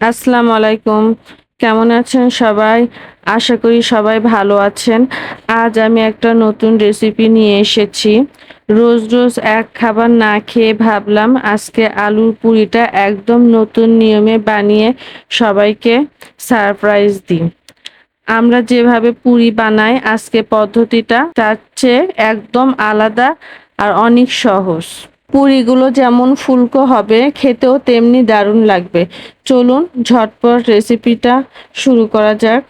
আসসালামু আলাইকুম। কেমন আছেন সবাই? আশা করি সবাই ভালো আছেন। আজ আমি একটা নতুন রেসিপি নিয়ে এসেছি। রোজ, রোজ এক খাবার না খেয়ে ভাবলাম আজকে আলুর পুরিটা একদম নতুন নিয়মে বানিয়ে সবাইকে সারপ্রাইজ দিই। আমরা যেভাবে পুরি বানাই আজকে পদ্ধতিটা তার চেয়ে একদম আলাদা আর অনেক সহজ। পুরিগুলো যেমন ফুলকো হবে খেতেও তেমনি দারুণ লাগবে। চলুন ঝটপট রেসিপিটা শুরু করা যাক।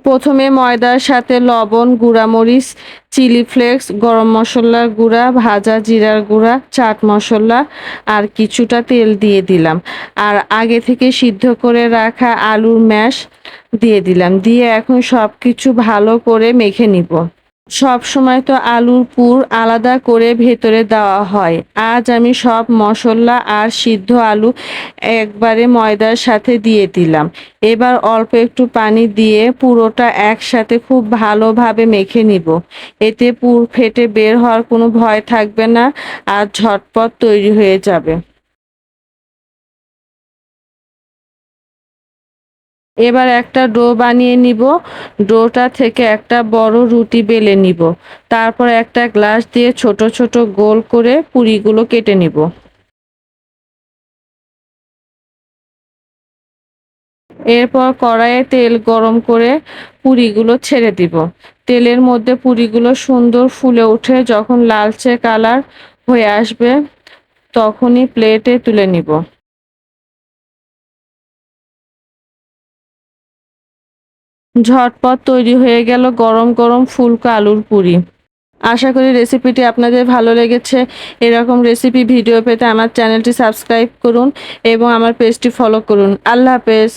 প্রথমে ময়দার সাথে লবণ, গুঁড়ামরিচ, চিলি ফ্লেক্স, গরম মশলার গুঁড়া, ভাজা জিরার গুঁড়া, চাট মশলা আর কিছুটা তেল দিয়ে দিলাম। আর আগে থেকে সিদ্ধ করে রাখা আলুর ম্যাশ দিয়ে দিলাম। দিয়ে এখন সব কিছু ভালো করে মেখে নিব। সব সময় তো আলুর পুর আলাদা করে ভেতরে দেওয়া হয়। আজ আমি সব মশলা আর সিদ্ধ আলু একবারে ময়দার সাথে দিয়ে দিলাম। এবার অল্প একটু পানি দিয়ে পুরোটা একসাথে খুব ভালোভাবে মেখে নিব। এতে পুর ফেটে বের হওয়ার কোনো ভয় থাকবে না আর ঝটপট তৈরি হয়ে যাবে। এবার একটা ডো বানিয়ে নিব। ডোটা থেকে একটা বড় রুটি বেলে নিব। তারপর একটা গ্লাস দিয়ে ছোট ছোট গোল করে পুরিগুলো কেটে নিব। এরপর কড়াইয়ে তেল গরম করে পুরিগুলো ছেড়ে দিব। তেলের মধ্যে পুরিগুলো সুন্দর ফুলে উঠে যখন লালচে কালার হয়ে আসবে তখনই প্লেটে তুলে নিব। ঝটপট তৈরি হয়ে গেল গরম গরম ফুলকো আলুর পুরি। আশা করি রেসিপিটি আপনাদের ভালো লেগেছে। এরকম রেসিপি ভিডিও পেতে আমার চ্যানেলটি সাবস্ক্রাইব করুন এবং আমার পেজটি ফলো করুন। আল্লাহ হাফেজ।